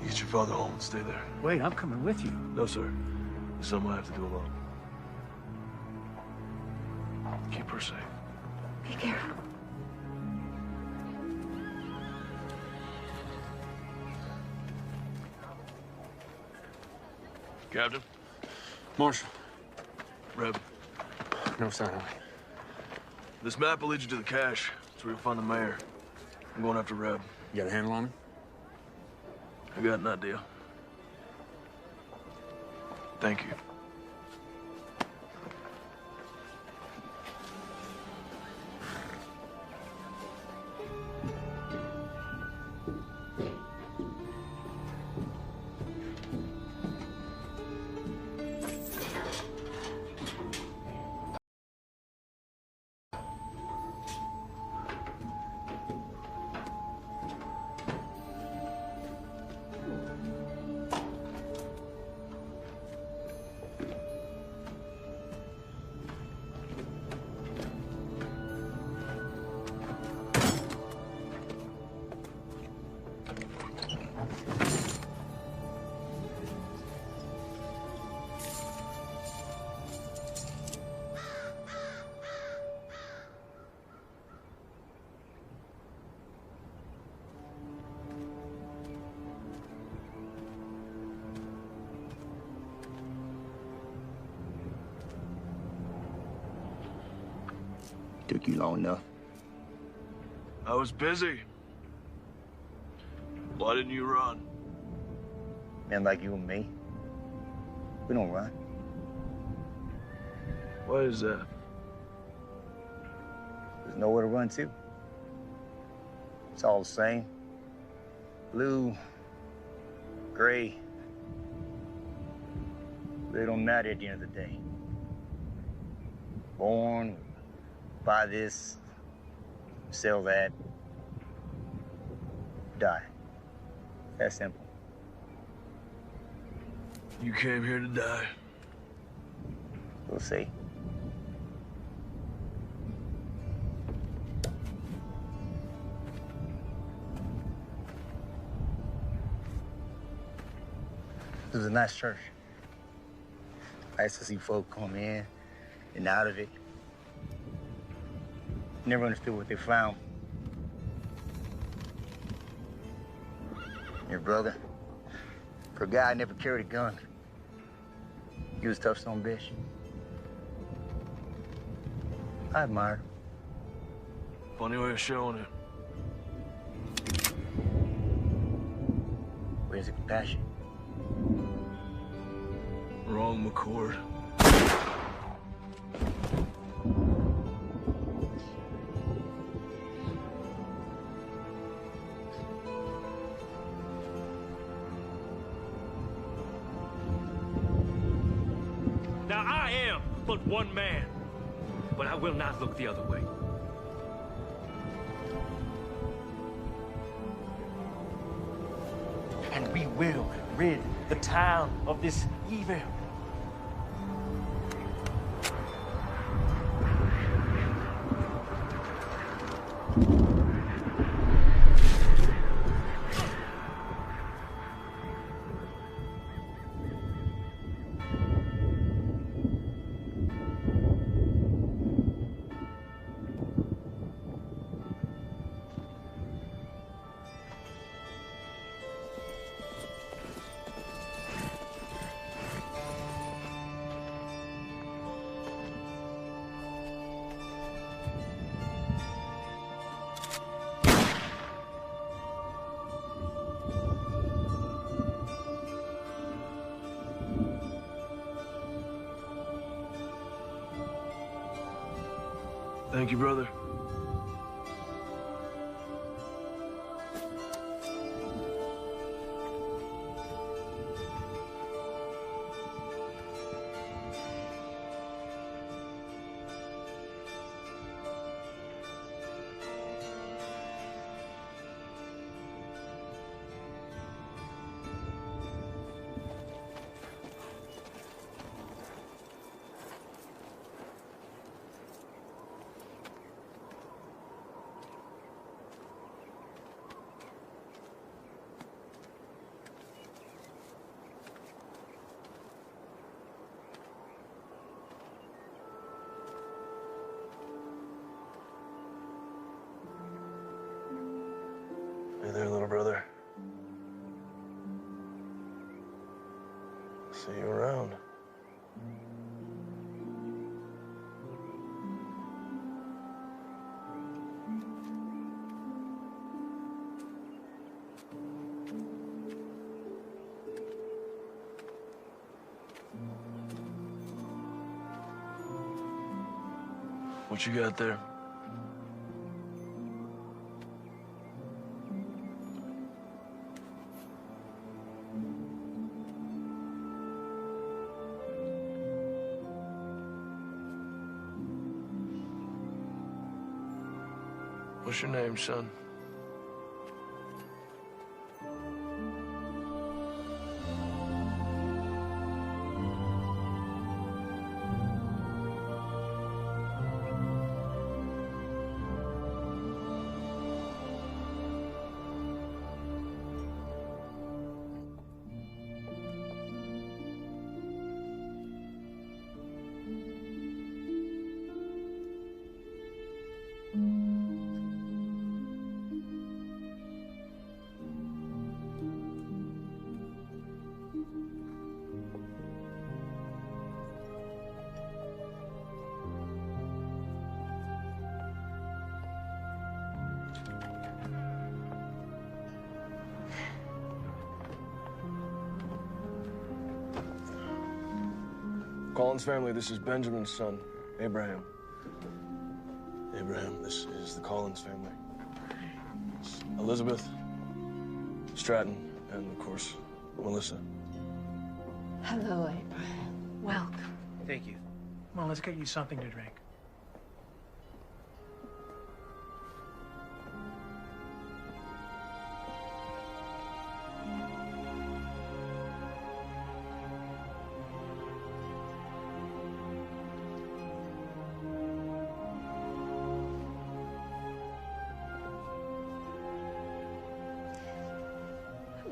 You get your father home and stay there. Wait, I'm coming with you. No, sir. It's something I have to do alone. Keep her safe. Be careful. Captain? Marshal. Reb. No sign of it. This map will lead you to the cache. That's where you'll find the mayor. I'm going after Reb. You got a handle on him? I got an idea. Thank you. Took you long enough. I was busy. Why didn't you run? Men like you and me, we don't run. Why is that? There's nowhere to run to. It's all the same. Blue, gray. They don't matter at the end of the day. Born, buy this, sell that, die. That simple. You came here to die. We'll see. It was a nice church. Nice to see folk come in and out of it. Never understood what they found. Your brother, for a guy who never carried a gun, he was a tough son of a bitch. I admired him. Funny way of showing it. Where's the compassion? Wrong, McCord. Now I am but one man, but I will not look the other way. And we will rid the town of this evil. Thank you, brother. See you around. What you got there? What's your name, son? Collins family, this is Benjamin's son, Abraham. Abraham, this is the Collins family. It's Elizabeth, Stratton, and of course, Melissa. Hello, Abraham. Welcome. Thank you. Come on, let's get you something to drink.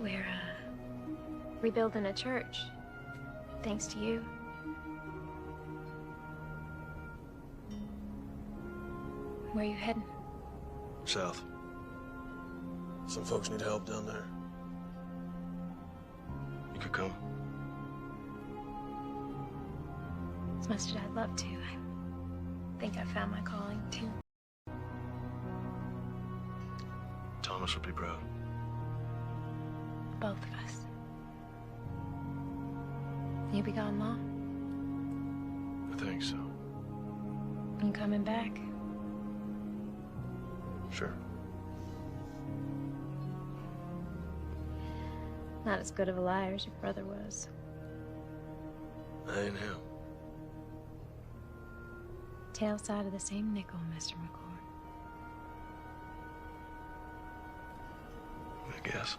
We're, rebuilding a church, thanks to you. Where are you heading? South. Some folks need help down there. You could come. As much as I'd love to, I think I found my calling, too. Thomas would be proud. Both of us. You be gone long? I think so. You coming back? Sure. Not as good of a liar as your brother was. I ain't him. Tail side of the same nickel, Mr. McCord. I guess.